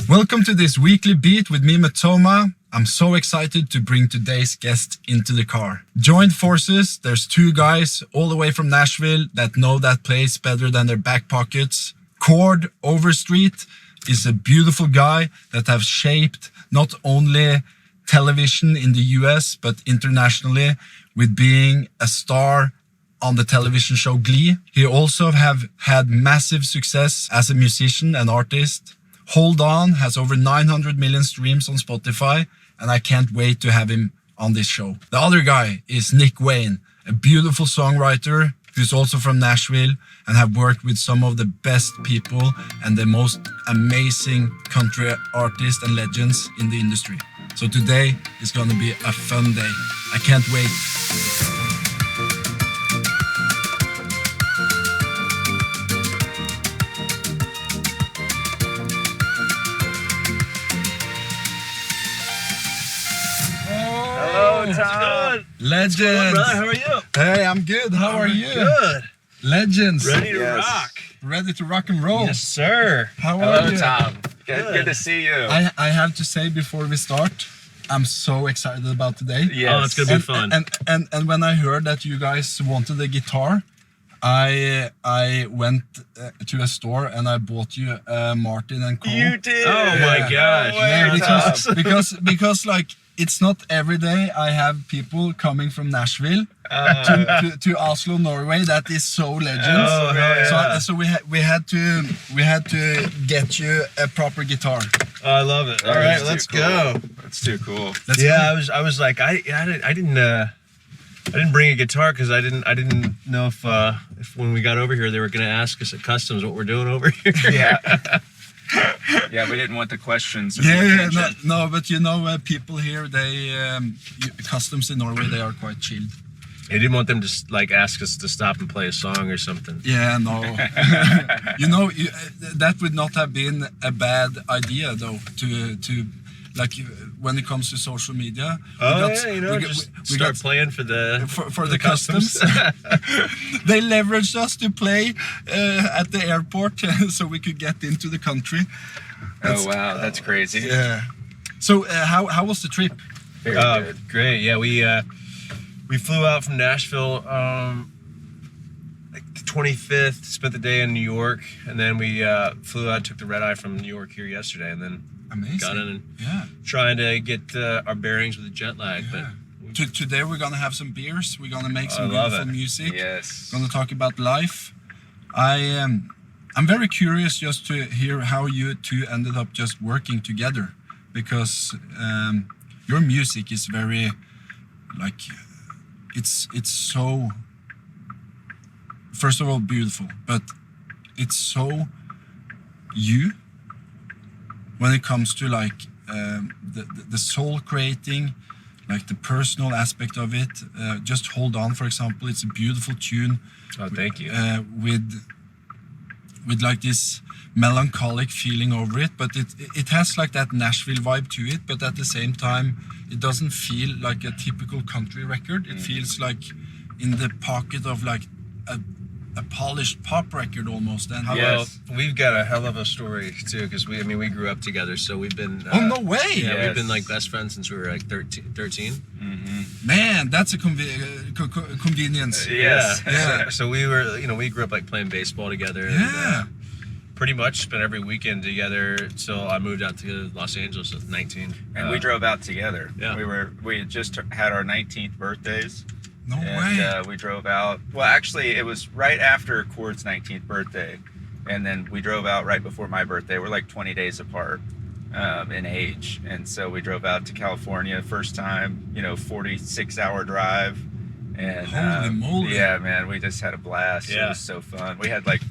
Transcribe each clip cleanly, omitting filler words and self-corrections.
Welcome to this weekly beat with me, Matoma. I'm so excited to bring today's guest into the car. Joined forces, there's two guys all the way from Nashville that know that place better than their back pockets. Chord Overstreet is a beautiful guy that have shaped not only television in the US, but internationally with being a star on the television show Glee. He also have had massive success as a musician and artist. Hold On has over 900 million streams on Spotify, and I can't wait to have him on this show. The other guy is Nick Wayne, a beautiful songwriter who's also from Nashville and have worked with some of the best people and the most amazing country artists and legends in the industry. So today is gonna be a fun day. I can't wait. Tom. Legends. Good, brother. How are you? Hey, I'm good. How are you? Good. Legends. Ready to rock. Ready to rock and roll. Yes, sir. How are Hello, you? Tom. Good to see you. I have to say before we start, I'm so excited about today. Yes. Oh, it's gonna be fun. And when I heard that you guys wanted a guitar, I went to a store and I bought you a Martin and Co. You did. Oh my gosh. Yeah, because like it's not every day I have people coming from Nashville to Oslo, Norway. That is so legends. Oh, yeah. So we had to get you a proper guitar. Oh, I love it. All right, let's go. That's too cool. Let's go. I was like I didn't bring a guitar because I didn't know if when we got over here they were gonna ask us at customs what we're doing over here. Yeah. Yeah, we didn't want the questions. Yeah, no, but you know, people here, they customs in Norway, they are quite chilled. They didn't want them to like ask us to stop and play a song or something. Yeah, no. You know, that would not have been a bad idea though. To like when it comes to social media. We start playing for the customs. They leveraged us to play at the airport so we could get into the country. Oh wow, that's crazy. Yeah. So how was the trip? Very good. Great. Yeah, we flew out from Nashville like the 25th, spent the day in New York, and then we flew out, took the red eye from New York here yesterday, and then amazing. Got in and trying to get our bearings with the jet lag. Yeah. But today we're gonna have some beers. We're gonna make some beautiful music. Yes. We're gonna talk about life. I'm very curious just to hear how you two ended up just working together, because your music is very like it's so, first of all, beautiful, but it's so you when it comes to like the soul creating, like the personal aspect of it. Just Hold On, for example, it's a beautiful tune. oh, thank you. With like this melancholic feeling over it, but it has like that Nashville vibe to it, but at the same time it doesn't feel like a typical country record. It feels like in the pocket of like a polished pop record almost. And Well, we've got a hell of a story too, because we grew up together, so we've been oh, no way. Yeah, we've been like best friends since we were like 13. Man, that's a convenience. Yes. Yeah. So we were, we grew up like playing baseball together. Yeah. And, pretty much spent every weekend together until I moved out to Los Angeles at 19. And we drove out together. Yeah. We had just had our 19th birthdays. No way. We drove out. Well, actually, it was right after Chord's 19th birthday, and then we drove out right before my birthday. We're like 20 days apart in age, and so we drove out to California first time. 46-hour drive, and holy moly. Yeah, man, we just had a blast. Yeah. It was so fun. We had like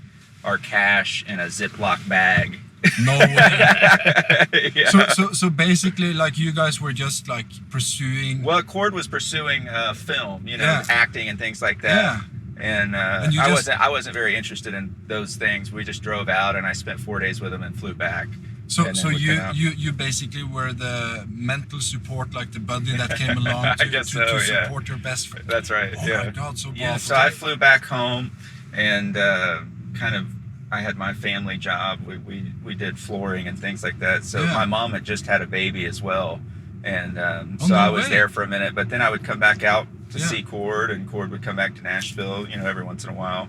our cash in a Ziploc bag. No way. Yeah. So basically, like, you guys were just like pursuing. Well, Chord was pursuing film, acting and things like that. Yeah. And I wasn't very interested in those things. We just drove out, and I spent 4 days with him and flew back. So you basically were the mental support, like the buddy that came along to support your best friend. That's right. Oh my God, so powerful. So I flew back home and kind of I had my family job. We did flooring and things like that. So Yeah. my mom had just had a baby as well. And Oh, so no I was way. there for a minute, but then I would come back out to Yeah. see Chord, and Chord would come back to Nashville, every once in a while.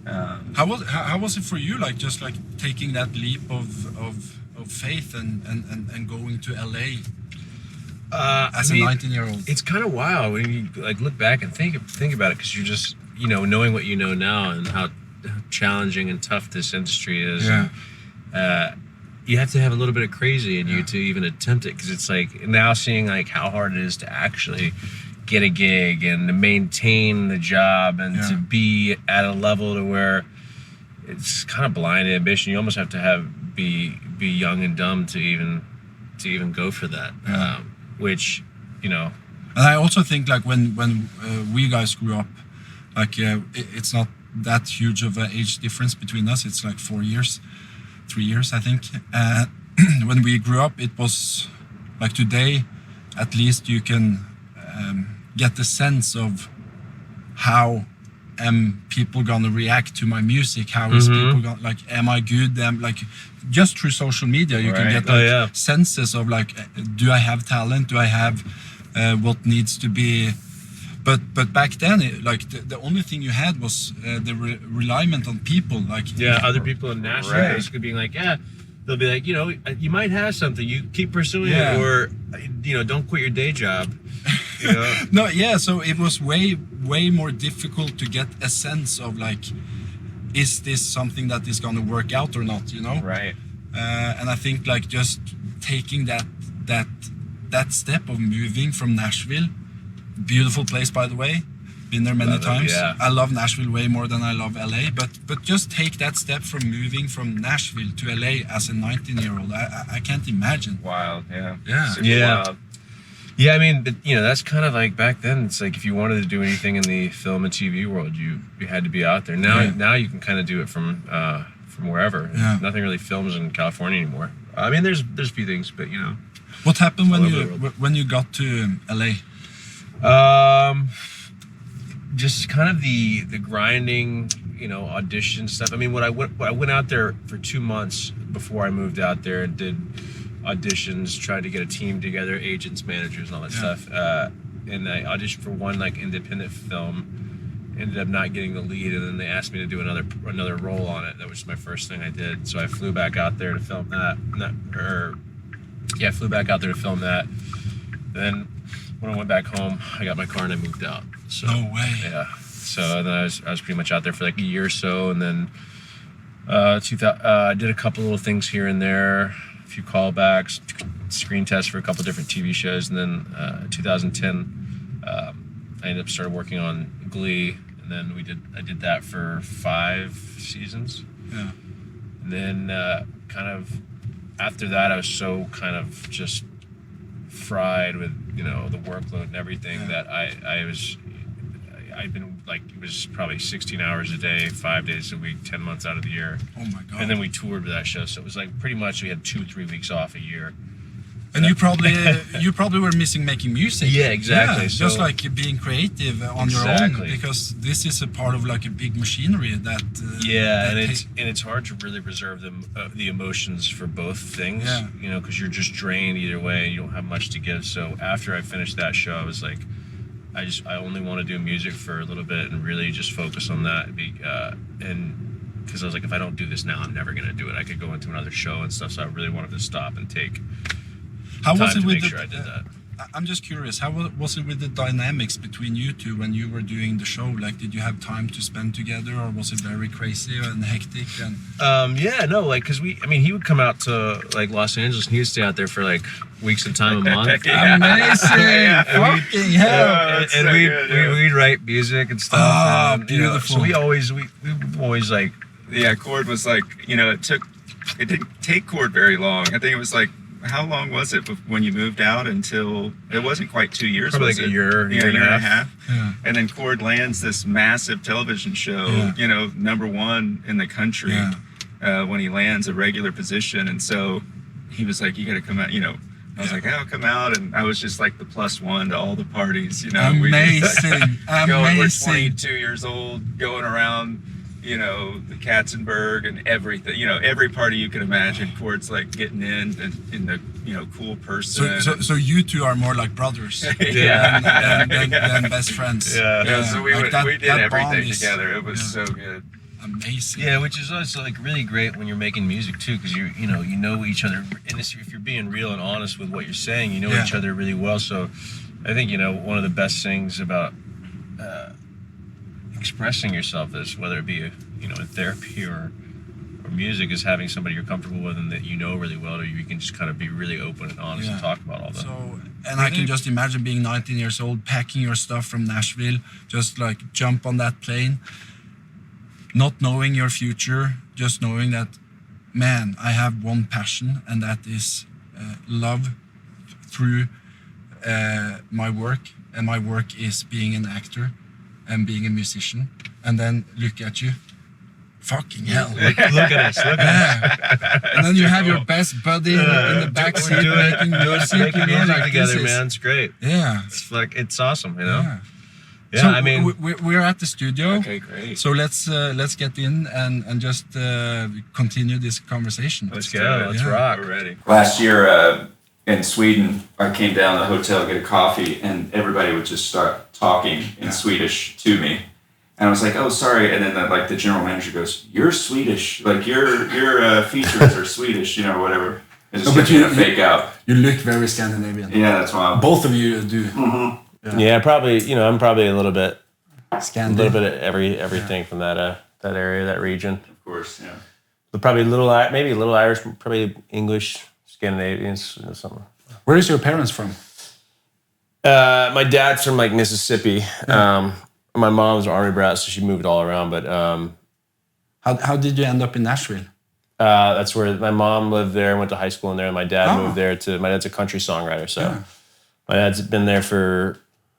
How was it for you? Like just like taking that leap of faith and going to LA as a 19-year-old. It's kind of wild when you like look back and think about it, because you're just knowing what you know now and how challenging and tough this industry is. Yeah. You have to have a little bit of crazy in you to even attempt it, because it's like now seeing like how hard it is to actually get a gig and to maintain the job and to be at a level to where it's kind of blind ambition. You almost have to be young and dumb to even go for that. Which And I also think like when we guys grew up, like it's not that huge of an age difference between us. It's like 3 years I think. When we grew up, it was like today, at least you can get the sense of how people gonna react to my music. How is people gonna, like, am I good? Like just through social media you can get like senses of like, do I have talent? Do I have what needs to be? But back then, the only thing you had was the reliance on people. Like other people in Nashville basically being like, they'll be like, you might have something. You keep pursuing it, or don't quit your day job. No, so it was way more difficult to get a sense of like, is this something that is going to work out or not? Right. And I think like just taking that step of moving from Nashville. Beautiful place, by the way. Been there many times. Yeah. I love Nashville way more than I love LA. But just take that step from moving from Nashville to LA as a 19-year-old. I can't imagine. Wild, yeah. Yeah. Super wild. Yeah, I mean, but, that's kind of like back then. It's like if you wanted to do anything in the film and TV world, you had to be out there. Now you can kind of do it from wherever. Yeah. Nothing really films in California anymore. I mean, there's a few things, but What happened All when you got to LA? Just kind of the grinding, audition stuff. I mean, I went out there for 2 months before I moved out there and did auditions, tried to get a team together, agents, managers, and all that stuff. And I auditioned for one like independent film, ended up not getting the lead, and then they asked me to do another role on it. That was my first thing I did. So I flew back out there to film that. Flew back out there to film that. Then when I went back home, I got my car and I moved out. So, No way. Yeah. So then I was pretty much out there for like a year or so, and then I did a couple little things here and there, a few callbacks, screen tests for a couple different TV shows, and then 2010 I ended up started working on Glee, and then I did that for 5 seasons. Yeah. And then kind of after that, I was so kind of just fried with the workload and everything that I've been like, it was probably 16 hours a day, 5 days a week, 10 months out of the year. Oh my God. And then we toured with that show, so it was like pretty much we had 2-3 weeks off a year. And you probably were missing making music. Yeah, exactly. Yeah, So, just like being creative on your own, because this is a part of like a big machinery that. And it's hard to really reserve the emotions for both things. Yeah. Because you're just drained either way. You don't have much to give. So after I finished that show, I was like, I only want to do music for a little bit and really just focus on that. And because I was like, if I don't do this now, I'm never gonna do it. I could go into another show and stuff. So I really wanted to stop and take. How was it with make sure I did that. I'm just curious. How was it with the dynamics between you two when you were doing the show? Like, did you have time to spend together, or was it very crazy and hectic? And because he would come out to like Los Angeles and he would stay out there for like weeks at a time, a month. Amazing! Fucking hell! And we'd write music and stuff. Oh, and, beautiful! So we always like. Yeah, Chord was like, it didn't take Chord very long. I think it was like, how long was it when you moved out until it wasn't quite 2 years? Probably was like it? a year and a half. Yeah. And then Chord lands this massive television show, #1 in the country, when he lands a regular position. And so he was like, you got to come out, I was like, I'll come out. And I was just like the +1 to all the parties, Amazing. We're Amazing. 22 years old, going around you know, the Katzenberg and everything, you know, every party you could imagine. Chord's like getting in the, you know, cool person. So you two are more like brothers Yeah. than best friends. Yeah. So we Like we did that everything bond is- together. It was so good. Amazing. Yeah, which is also like really great when you're making music too, because you know each other, and if you're being real and honest with what you're saying, you know each other really well. So I think one of the best things about expressing yourself is, whether it be in therapy or music, is having somebody you're comfortable with and that you know really well, or you can just kind of be really open and honest and talk about all that. So, and I can just imagine being 19 years old, packing your stuff from Nashville, just like jump on that plane, not knowing your future, just knowing that, man, I have one passion, and that is love through my work, and my work is being an actor and being a musician. And then look at you, fucking hell. Look at us, look at us. And then you have your best buddy in the back seat making music, making music like together, this is- man. It's great. Yeah. It's awesome, you know. Yeah. So, I mean, we're at the studio. Okay, great. So let's get in and just continue this conversation. Let's go. Let's rock. We're ready. Last year in Sweden, I came down to the hotel to get a coffee, and everybody would just start talking in Swedish to me. And I was like, oh, sorry. And then the general manager goes, you're Swedish. Like, your features are Swedish, you know, whatever. And just fake out. You look very Scandinavian. Yeah, that's why. Both of you do. Mm-hmm. Yeah, probably. I'm probably a little bit Scandinavian. of everything from that area, that region. Of course, yeah. But probably maybe a little Irish, probably English, Scandinavian, something. Where is your parents from? My dad's from like Mississippi. My mom's an Army brat, so she moved all around. But How did you end up in Nashville? that's where my mom lived there, went to high school in there, and my dad moved there my dad's a country songwriter, so my dad's been there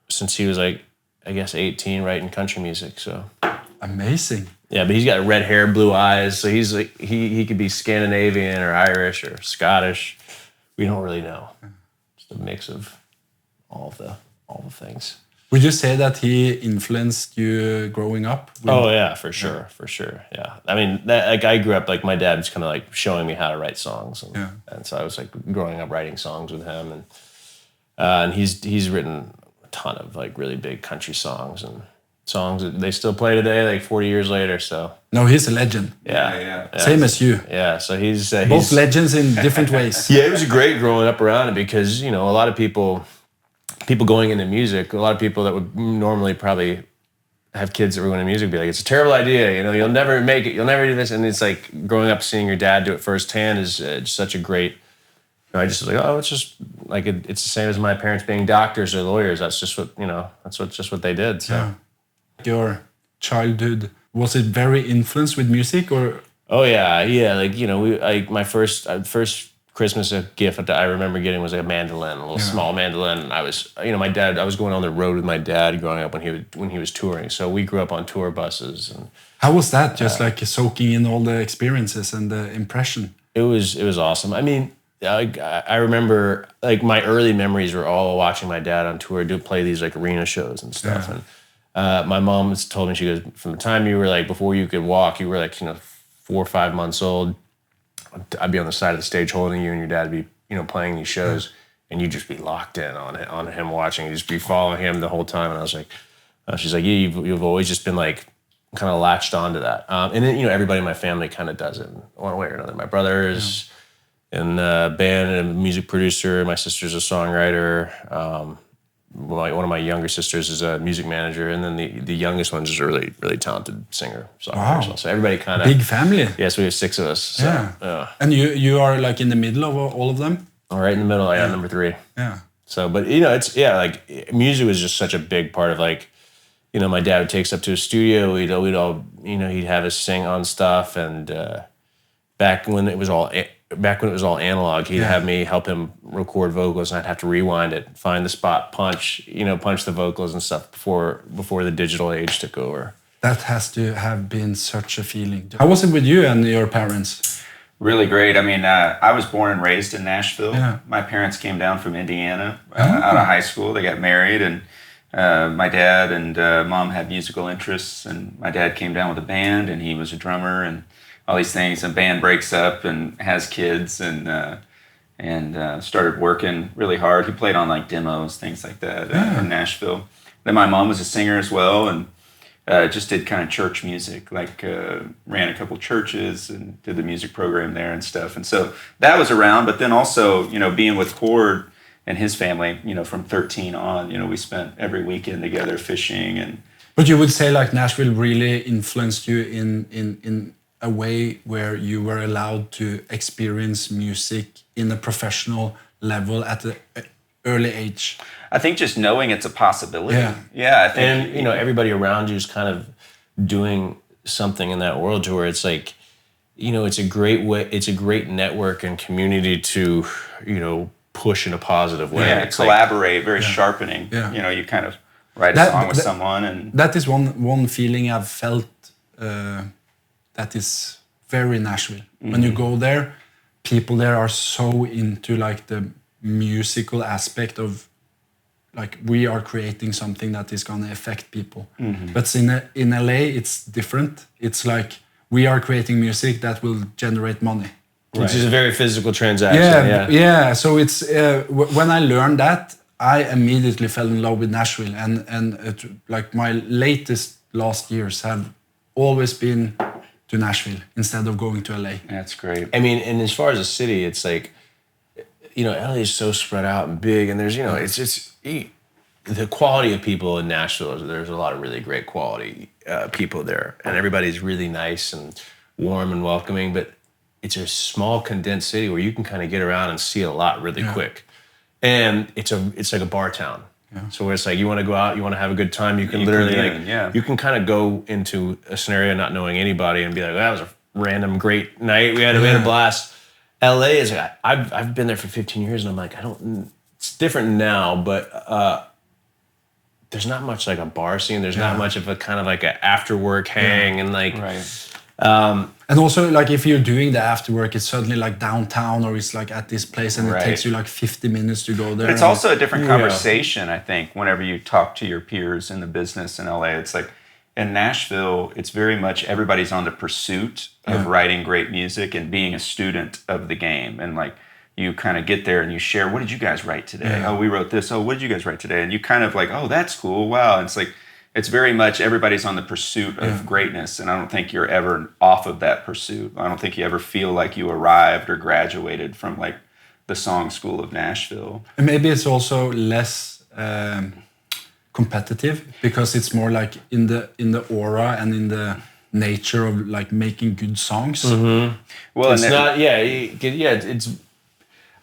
since he was like, I guess 18, writing country music. So Amazing. yeah, but he's got red hair, blue eyes, so he's like he could be Scandinavian or Irish or Scottish. We don't really know. Just a mix of all the things. Would you say that he influenced you growing up? Oh yeah, for sure. Yeah, I mean, I grew up like my dad was kind of like showing me how to write songs, and so I was like growing up writing songs with him, and he's written a ton of like really big country songs and songs that they still play today, like 40 years later. So No, he's a legend. yeah. Same as you. Yeah, so he's Both legends in different ways. Yeah, it was great growing up around it because a lot of people going into music, a lot of people that would normally probably have kids that were going into music be like, it's a terrible idea, you'll never make it, you'll never do this. And it's like growing up seeing your dad do it firsthand is such a great, I just was like, oh, it's just like, it's the same as my parents being doctors or lawyers. That's just what, just what they did. So. Yeah. Your childhood, was it very influenced with music or? Oh yeah. My first Christmas gift that I remember getting was a mandolin, a little small mandolin. And I was, I was going on the road with my dad growing up when he was touring. So we grew up on tour buses. And how was that? Just like soaking in all the experiences and the impression. It was awesome. I mean, I remember like my early memories were all watching my dad on tour play these like arena shows and stuff. Yeah. And my mom told me, she goes, from the time you were like, before you could walk, you were like, 4 or 5 months old. I'd be on the side of the stage holding you, and your dad would be, playing these shows, and you'd just be locked in on him watching. You'd just be following him the whole time. And I was like, she's like, yeah, you've always just been like kind of latched onto that. And then, everybody in my family kind of does it in one way or another. My brother is in a band and a music producer. My sister's a songwriter. One of my younger sisters is a music manager, and then the youngest one is a really, really talented singer, songwriter. Wow. So everybody kind of... Big family. Yes, we have 6 of us. So, yeah. And you are like in the middle of all of them? Right in the middle, yeah, number 3. Yeah. So, but it's, like music was just such a big part of like, my dad would take us up to a studio, we'd all, he'd have us sing on stuff, and back when it was all analog, he'd have me help him record vocals, and I'd have to rewind it, find the spot, punch the vocals and stuff before the digital age took over. That has to have been such a feeling. How was it with you and your parents? Really great. I mean, I was born and raised in Nashville. Yeah. My parents came down from Indiana out of high school. They got married, and my dad and mom had musical interests, and my dad came down with a band, and he was a drummer, and all these things. And band breaks up and has kids, and started working really hard. He played on like demos, things like that in Nashville. Then my mom was a singer as well, and just did kind of church music, like ran a couple churches and did the music program there and stuff. And so that was around. But then also, being with Chord and his family, from 13 on, we spent every weekend together fishing. And But you would say like Nashville really influenced you in a way where you were allowed to experience music in a professional level at an early age. I think just knowing it's a possibility. I think, and everybody around you is kind of doing something in that world to where it's like, it's a great way, it's a great network and community to, push in a positive way. Yeah, it's collaborate, very sharpening. Yeah. You kind of write a song with someone, and that is one feeling I've felt that is very Nashville. When you go there, people there are so into like the musical aspect of like we are creating something that is going to affect people. But in LA it's different. It's like we are creating music that will generate money, which is a very physical transaction. Yeah. So it's when I learned that, I immediately fell in love with Nashville, and like my last years have always been to Nashville instead of going to LA. That's great. I mean, and as far as a city, it's like, LA is so spread out and big, and there's, it's just the quality of people in Nashville. There's a lot of really great quality people there, and everybody's really nice and warm and welcoming. But it's a small, condensed city where you can kind of get around and see a lot really quick, and it's like a bar town. So where it's like you want to go out, you want to have a good time, you can you can kind of go into a scenario not knowing anybody and be like, well, that was a random great night. We had a blast. LA is like, I've been there for 15 years, and I'm like, it's different now, but there's not much like a bar scene. There's not much of a kind of like an after work hang and like. And also, like, if you're doing the after work, it's suddenly like downtown, or it's like at this place, and it takes you like 50 minutes to go there. But it's also a different conversation, I think, whenever you talk to your peers in the business in LA. It's like in Nashville, it's very much everybody's on the pursuit of writing great music and being a student of the game. And like you kind of get there and you share, what did you guys write today? Oh, we wrote this. Oh, what did you guys write today? And you kind of like, oh, that's cool. Wow. And it's like, it's very much everybody's on the pursuit of greatness, and I don't think you're ever off of that pursuit. I don't think you ever feel like you arrived or graduated from like the song school of Nashville. And maybe it's also less competitive because it's more like in the aura and in the nature of like making good songs. Well, it's not. It's.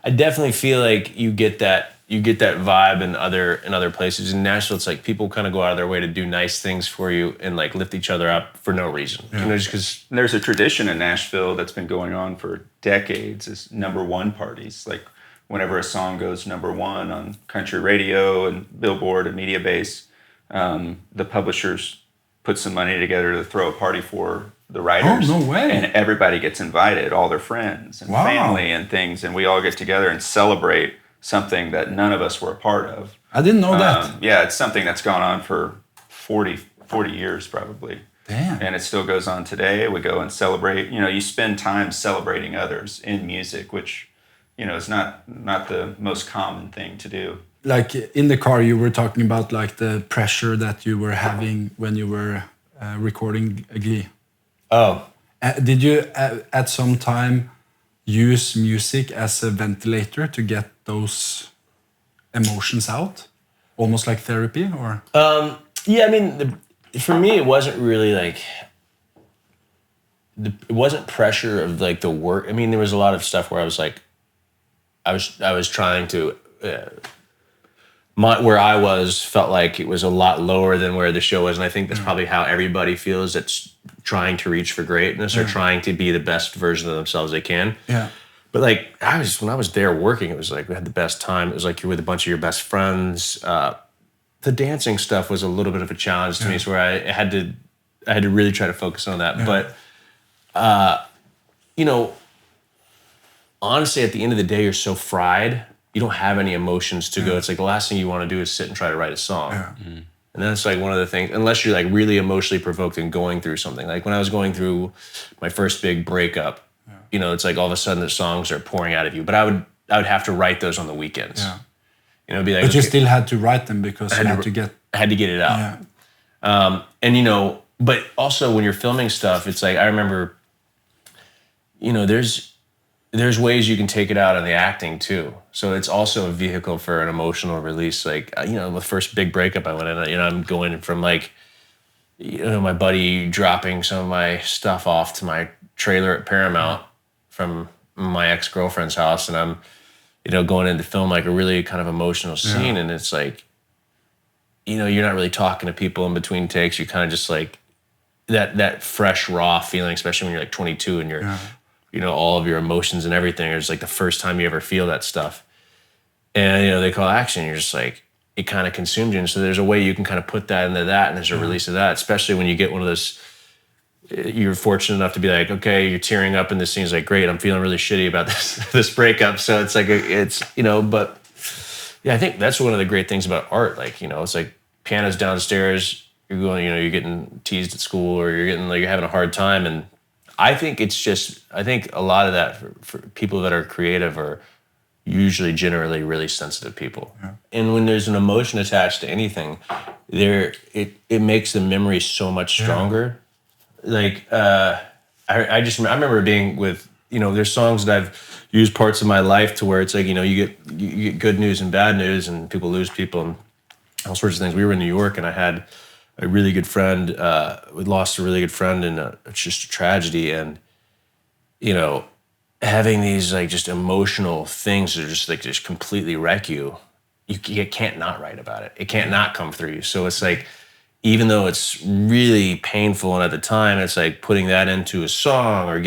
I definitely feel like you get that vibe in other places. In Nashville, it's like people kind of go out of their way to do nice things for you and like lift each other up for no reason. Just because there's a tradition in Nashville that's been going on for decades is #1 parties. Like whenever a song goes #1 on country radio and Billboard and Media Base, the publishers put some money together to throw a party for the writers. Oh, no way. And everybody gets invited, all their friends and family and things, and we all get together and celebrate something that none of us were a part of. I didn't know that. Yeah, it's something that's gone on for 40 years probably. Damn. And it still goes on today. We go and celebrate. You spend time celebrating others in music, which, is not the most common thing to do. Like in the car, you were talking about like the pressure that you were having when you were recording Glee. Oh. Did you at some time use music as a ventilator to get those emotions out? Almost like therapy, or? Yeah, I mean, for me, it wasn't really like... it wasn't pressure of like the work. I mean, there was a lot of stuff where I was like... I was trying to... where I was felt like it was a lot lower than where the show was, and I think that's probably how everybody feels that's trying to reach for greatness or trying to be the best version of themselves they can. Yeah. But like when I was there working, it was like we had the best time. It was like you're with a bunch of your best friends. The dancing stuff was a little bit of a challenge to me, so where I had to really try to focus on that. But honestly, at the end of the day, you're so fried you don't have any emotions to go. It's like the last thing you want to do is sit and try to write a song. And that's like one of the things, unless you're like really emotionally provoked and going through something. Like when I was going through my first big breakup, you know, it's like all of a sudden the songs are pouring out of you. But I would have to write those on the weekends. Yeah. You know, be like, but you still had to write them because you had to get... I had to get it out. Yeah. And, you know, but also when you're filming stuff, it's like, I remember, you know, there's ways you can take it out on the acting too. So it's also a vehicle for an emotional release. Like, you know, the first big breakup I went in, you know, I'm going from like, you know, my buddy dropping some of my stuff off to my trailer at Paramount from my ex-girlfriend's house. And I'm, you know, going in to film like a really kind of emotional scene. And it's like, you know, you're not really talking to people in between takes. You're kind of just like that fresh, raw feeling, especially when you're like 22 and you're, you know, all of your emotions and everything. It's like the first time you ever feel that stuff. And, you know, they call action. You're just like, it kind of consumed you. And so there's a way you can kind of put that into that, and there's a release of that, especially when you get one of those, you're fortunate enough to be like, okay, you're tearing up in this scene. It's like, great, I'm feeling really shitty about this breakup. So it's like, it's, you know, but yeah, I think that's one of the great things about art. Like, you know, it's like piano's downstairs, you're going, you know, you're getting teased at school, or you're getting, like, you're having a hard time. And I think it's just, I think a lot of that for people that are creative are usually generally really sensitive people. And when there's an emotion attached to anything, it makes the memory so much stronger. Like, I remember being with, you know, there's songs that I've used parts of my life to where it's like, you know, you get good news and bad news, and people lose people and all sorts of things. We were in New York, and I had a really good friend. We lost a really good friend in it's just a tragedy. And, you know, having these like just emotional things that just like just completely wreck you, you can't not write about it. It can't not come through you. So it's like, even though it's really painful, and at the time it's like putting that into a song or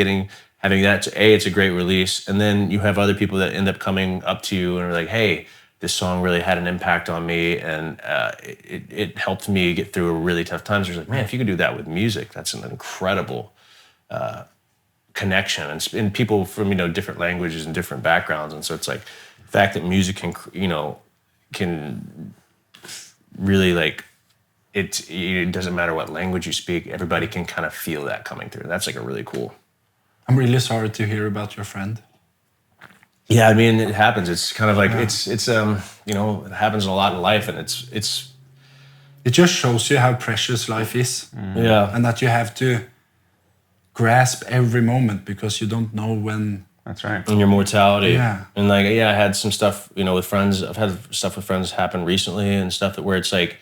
having that to, it's a great release. And then you have other people that end up coming up to you and are like, hey, this song really had an impact on me, and it helped me get through a really tough time. So it's like, man, if you could do that with music, that's an incredible connection. And people from, you know, different languages and different backgrounds. And so it's like the fact that music can, you know, can really like, it doesn't matter what language you speak, everybody can kind of feel that coming through. That's like a really cool. I'm really sorry to hear about your friend. Yeah, I mean, it happens. It's kind of like, it's you know, it happens a lot in life, and it just shows you how precious life is. Yeah. And that you have to grasp every moment, because you don't know when. That's right. And your mortality. Yeah. And like, yeah, I had some stuff, you know, with friends. I've had stuff with friends happen recently, and stuff that where it's like,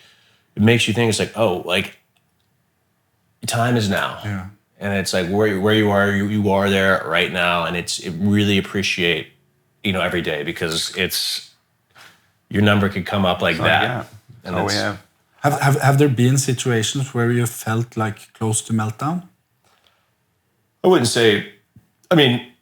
it makes you think, it's like, oh, like, time is now. Yeah. And it's like where you are there right now, and it really appreciate, you know, every day, because it's, your number could come up like that. Yeah. And we have. Have there been situations where you felt like close to meltdown? I wouldn't say, I mean,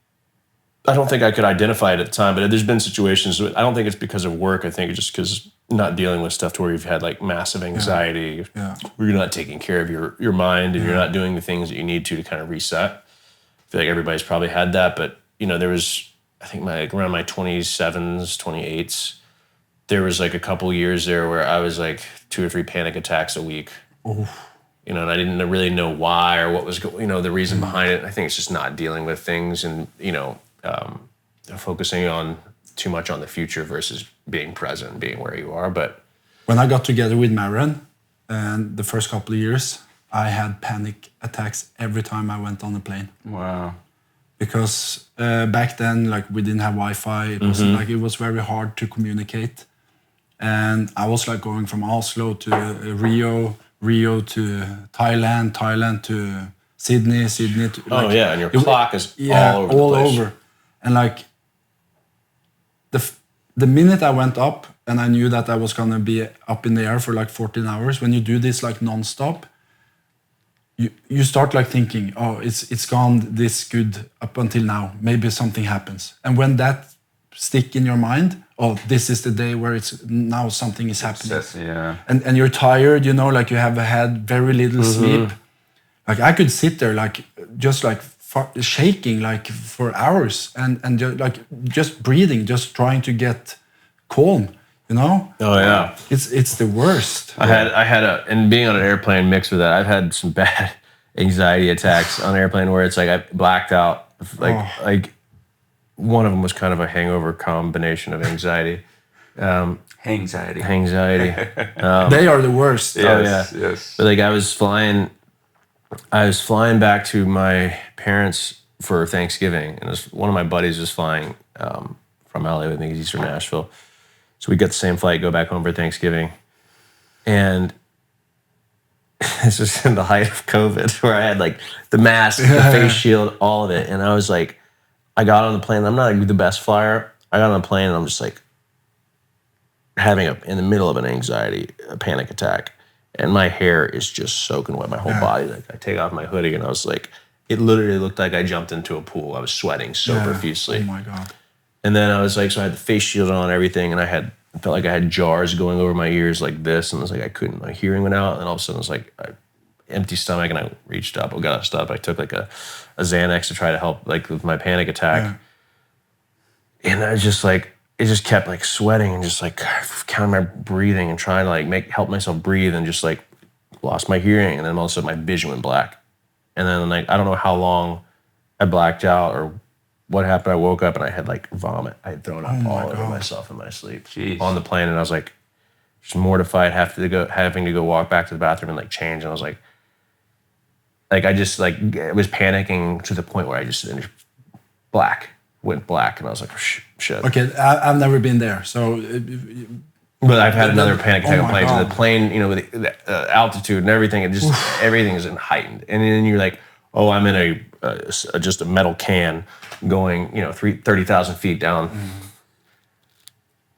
I don't think I could identify it at the time, but there's been situations. I don't think it's because of work. I think it's just because not dealing with stuff to where you've had like massive anxiety, where you're not taking care of your mind, and you're not doing the things that you need to kind of reset. I feel like everybody's probably had that, but, you know, there was, I think around my 27s, 28s, there was like a couple years there where I was like 2 or 3 panic attacks a week. You know, and I didn't really know why or what was, you know, the reason behind it. I think it's just not dealing with things, and, you know, focusing on too much on the future versus being present, being where you are. But when I got together with Maren, and the first couple of years, I had panic attacks every time I went on a plane. Wow. Because back then, like, we didn't have Wi-Fi. It was like, it was very hard to communicate. And I was like going from Oslo to Rio to Thailand to Sydney to, like, and your clock is all over the place. Over. And like, the minute I went up and I knew that I was gonna be up in the air for like 14 hours, when you do this like non-stop, you start like thinking, oh, it's gone this good up until now. Maybe something happens. And when that stick in your mind, oh, this is the day where it's now something is happening. Yeah. And you're tired, you know, like you have had very little sleep. Like I could sit there like just like shaking like for hours and just breathing, just trying to get calm, you know? Oh yeah. It's the worst. I had and being on an airplane mixed with that, I've had some bad anxiety attacks on an airplane where it's like I blacked out. Like one of them was kind of a hangover combination of anxiety. Anxiety. They are the worst. Yes, Oh yeah. yes. But like I was flying back to my parents for Thanksgiving, and one of my buddies was flying from LA with me because he's from Nashville. So we got the same flight, go back home for Thanksgiving. And this was in the height of COVID, where I had like the mask, the face shield, all of it. And I was like, I got on the plane. I'm not the best flyer. I got on the plane and I'm just like having in the middle of a panic attack. And my hair is just soaking wet, my whole body. Like I take off my hoodie and I was like, it literally looked like I jumped into a pool. I was sweating so profusely. Oh my God. And then I was like, so I had the face shield on and everything, and I felt like I had jars going over my ears like this, and it was like I couldn't, my hearing went out, and all of a sudden it was like empty stomach, and I reached up, I got up, I took like a Xanax to try to help like with my panic attack. And I was just like, it just kept like sweating and just like counting my breathing and trying to like help myself breathe, and just like lost my hearing, and then all of a sudden my vision went black. And then like, I don't know how long I blacked out or what happened. I woke up and I had like vomit. I had thrown up all over myself in my sleep. On the plane, and I was like just mortified having to go walk back to the bathroom and like change. And I was like I just like I was panicking to the point where I just went black, and I was like, shit. Okay, I've never been there, so. But I've had another panic attack on planes, and the plane, you know, with the altitude and everything, it just everything is heightened. And then you're like, oh, I'm in just a metal can going, you know, 30,000 feet down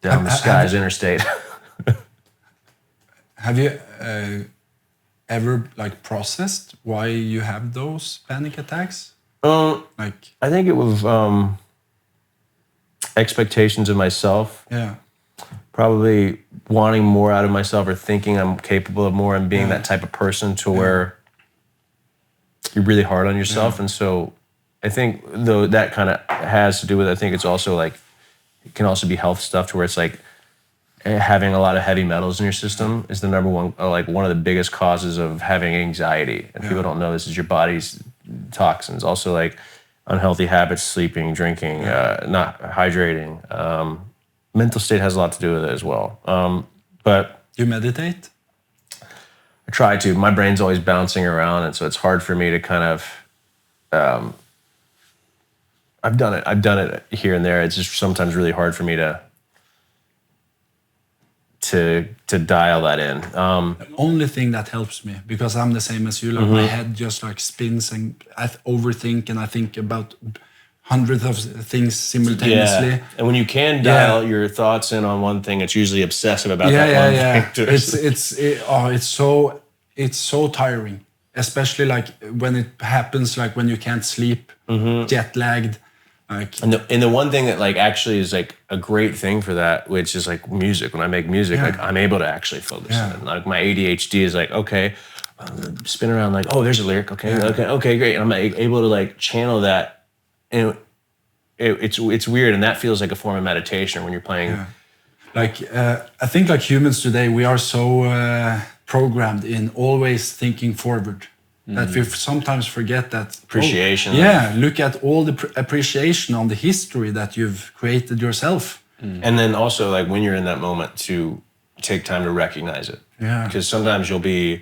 the skies interstate. Have you ever like processed why you have those panic attacks? Like, I think it was expectations of myself. Yeah. Probably wanting more out of myself, or thinking I'm capable of more, and being that type of person to where you're really hard on yourself. And so I think though that kind of has to do with, I think it's also like, it can also be health stuff, to where it's like having a lot of heavy metals in your system is the number one, like one of the biggest causes of having anxiety. And people don't know this is your body's toxins. Also like unhealthy habits, sleeping, drinking, not hydrating. Mental state has a lot to do with it as well. But you meditate? I try to. My brain's always bouncing around, and so it's hard for me to kind of. I've done it here and there. It's just sometimes really hard for me to dial that in. The only thing that helps me, because I'm the same as you, like my head just like spins, and I overthink, and I think about hundreds of things simultaneously. Yeah. And when you can dial your thoughts in on one thing, it's usually obsessive about that one thing. It's so tiring, especially like when it happens, like when you can't sleep, jet lagged. Like, and the one thing that like actually is like a great thing for that, which is like music. When I make music, like I'm able to actually focus. And like my ADHD is like, okay, spin around like, oh, there's a lyric. Okay, great. And I'm able to like channel that. And it's weird, and that feels like a form of meditation when you're playing. Like I think like humans today, we are so programmed in always thinking forward that we sometimes forget that appreciation. Look at all the appreciation on the history that you've created yourself. And then also like when you're in that moment, to take time to recognize it. Because sometimes you'll be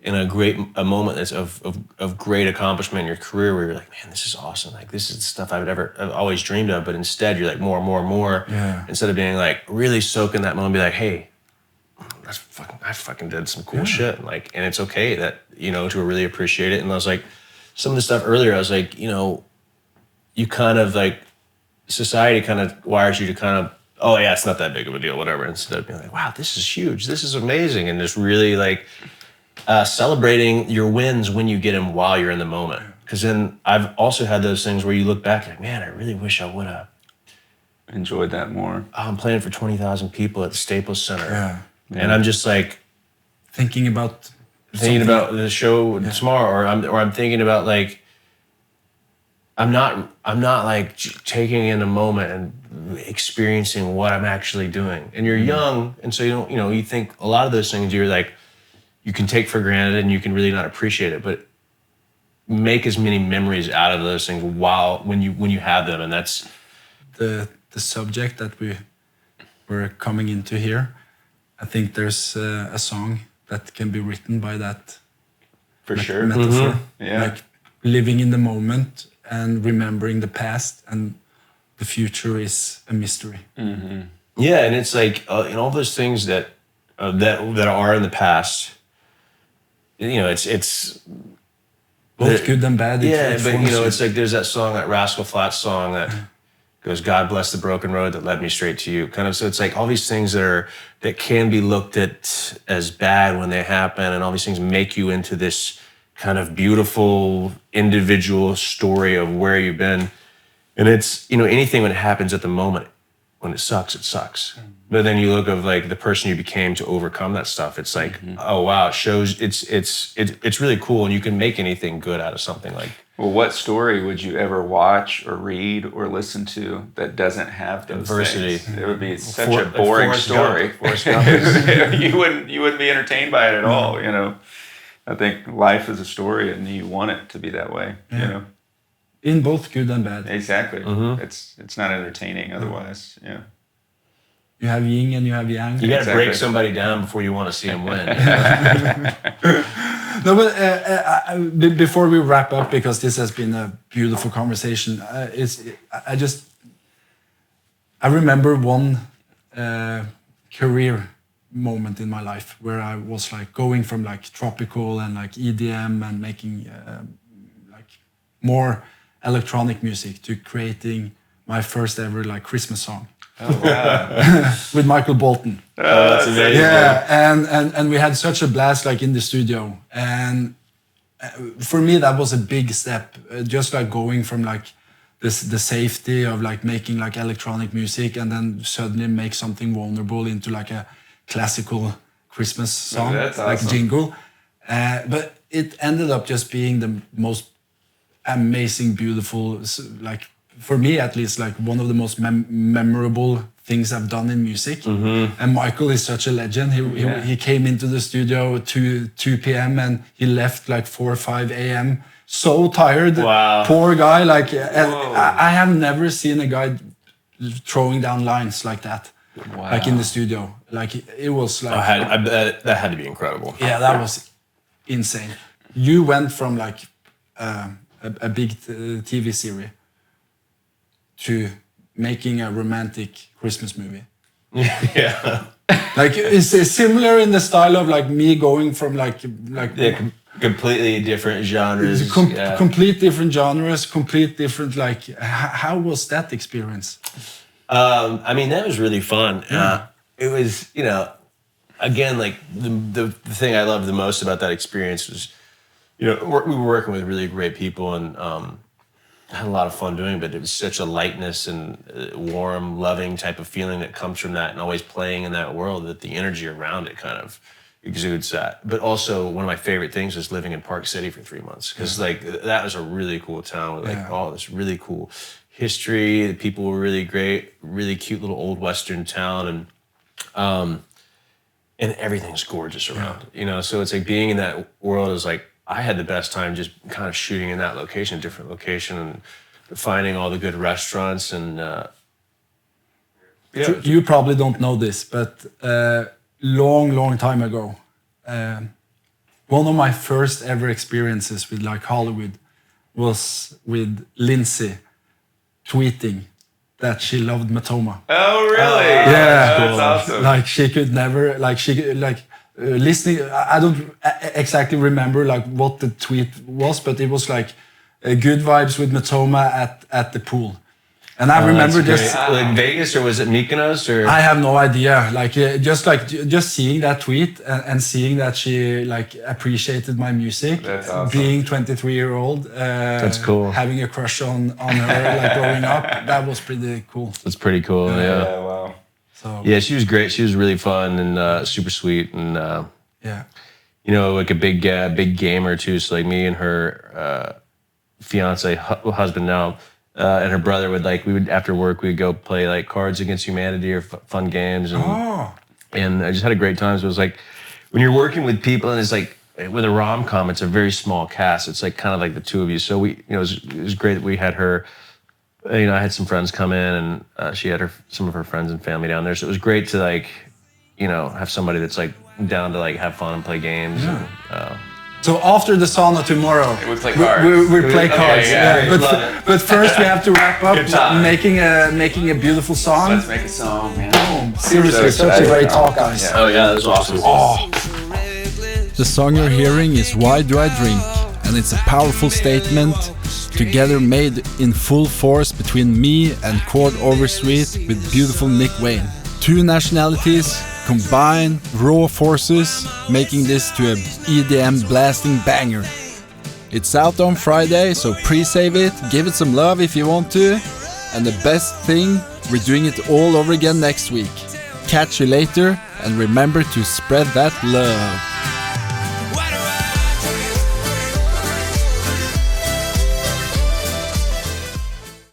in a moment that's of great accomplishment in your career, where you're like, man, this is awesome. Like this is stuff I've always dreamed of. But instead you're like more and more and more. Instead of being like really soak in that moment, be like, hey, I fucking did some cool shit. And it's okay that, you know, to really appreciate it. And I was like, some of the stuff earlier, I was like, you know, you kind of like, society kind of wires you to kind of, oh yeah, it's not that big of a deal, whatever. Instead of being like, wow, this is huge. This is amazing. And just really like, celebrating your wins when you get them while you're in the moment. Because then I've also had those things where you look back like, man, I really wish I would have enjoyed that more. Oh, I'm playing for 20,000 people at the Staples Center. And I'm just like thinking about the show tomorrow, or I'm thinking about like I'm not like taking in a moment and experiencing what I'm actually doing. And you're young, and so you don't, you think a lot of those things you're like, you can take for granted and you can really not appreciate it, but make as many memories out of those things when you have them. And that's the subject that we're coming into here. I think there's a song that can be written by that For sure. metaphor. Yeah. Like living in the moment and remembering the past, and the future is a mystery. Yeah, and it's like all those things that are in the past. It's Both good and bad. Yeah, it but forms you. it's like there's that song, that Rascal Flatts song that goes, "God bless the broken road that led me straight to you." Kind of. So it's like all these things that can be looked at as bad when they happen, and all these things make you into this kind of beautiful individual story of where you've been. And it's, anything when it happens at the moment, when it sucks. But then you look of like the person you became to overcome that stuff. It's like, oh wow, it shows it's really cool, and you can make anything good out of something like. Well, what story would you ever watch or read or listen to that doesn't have those Adversity. things? It would be such a boring Forrest story. Gump. Forrest Gump is- you wouldn't be entertained by it at all. I think life is a story, and you want it to be that way. In both good and bad. Exactly. It's not entertaining otherwise. Yeah. You have yin and you have yang. You got to Exactly. break somebody down before you want to see them win. No, but before we wrap up, because this has been a beautiful conversation, I remember one career moment in my life where I was like going from like tropical and like EDM and making like more electronic music to creating my first ever like Christmas song. Oh wow. With Michael Bolton. That's amazing. Yeah, and we had such a blast like in the studio, and for me that was a big step, just like going from like the safety of like making like electronic music and then suddenly make something vulnerable into like a classical Christmas song, That's like awesome. jingle. But it ended up just being the most amazing, beautiful, like for me at least, like one of the most memorable things I've done in music. And Michael is such a legend. He came into the studio 2 p.m. and he left like 4 or 5 a.m. So tired. Wow. Poor guy. Like, and I have never seen a guy throwing down lines like that. Wow. Like in the studio. Like it was like, That had to be incredible. yeah, that was insane. You went from like a big TV series to making a romantic Christmas movie. Yeah. Like it's similar in the style of like me going from like Completely different genres. Yeah. complete different genres, complete different like. How was that experience? I mean, that was really fun. It was, again, like the thing I loved the most about that experience was, we were working with really great people and had a lot of fun doing it, but it was such a lightness and warm, loving type of feeling that comes from that, and always playing in that world, that the energy around it kind of exudes that. But also one of my favorite things was living in Park City for 3 months, because like that was a really cool town with like all this really cool history. The people were really great, really cute little old Western town, and everything's gorgeous around it, so it's like being in that world is like, I had the best time just kind of shooting in that location, different location, and finding all the good restaurants. And You probably don't know this, but long time ago, one of my first ever experiences with like Hollywood was with Lindsay tweeting that she loved Matoma. Oh really? Yeah, That's awesome. Like she could never, like she could, like listening. I don't exactly remember like what the tweet was, but it was like good vibes with Matoma at the pool. And I remember just like Vegas, or was it Mykonos, or I have no idea. Like just seeing that tweet and seeing that she like appreciated my music. That's awesome. Being 23-year-old. That's cool. Having a crush on her like growing up. That was pretty cool. That's pretty cool. Yeah. Wow. So Yeah, she was great. She was really fun and super sweet, and yeah. like a big gamer too. So like me and her fiance, husband now, and her brother would we would after work we'd go play like Cards Against Humanity or fun games, and I just had a great time. So it was like when you're working with people, and it's like with a rom-com, it's a very small cast. It's like kind of like the two of you. So we, it was great that we had her. I had some friends come in, and she had some of her friends and family down there. So it was great to have somebody that's down to have fun and play games. Yeah. And, so after the sauna tomorrow, we play cards. We play cards. Okay, yeah. But first we have to wrap up making a beautiful song. Let's make a song, man. Seriously, such a great talk, guys. Oh yeah, that was awesome. The song you're hearing is Why Do I Drink? And it's a powerful statement, together made in full force between me and Chord Overstreet with beautiful Nick Wayne. 2 nationalities, combined raw forces, making this to a EDM blasting banger. It's out on Friday, so pre-save it, give it some love if you want to. And the best thing, we're doing it all over again next week. Catch you later, and remember to spread that love.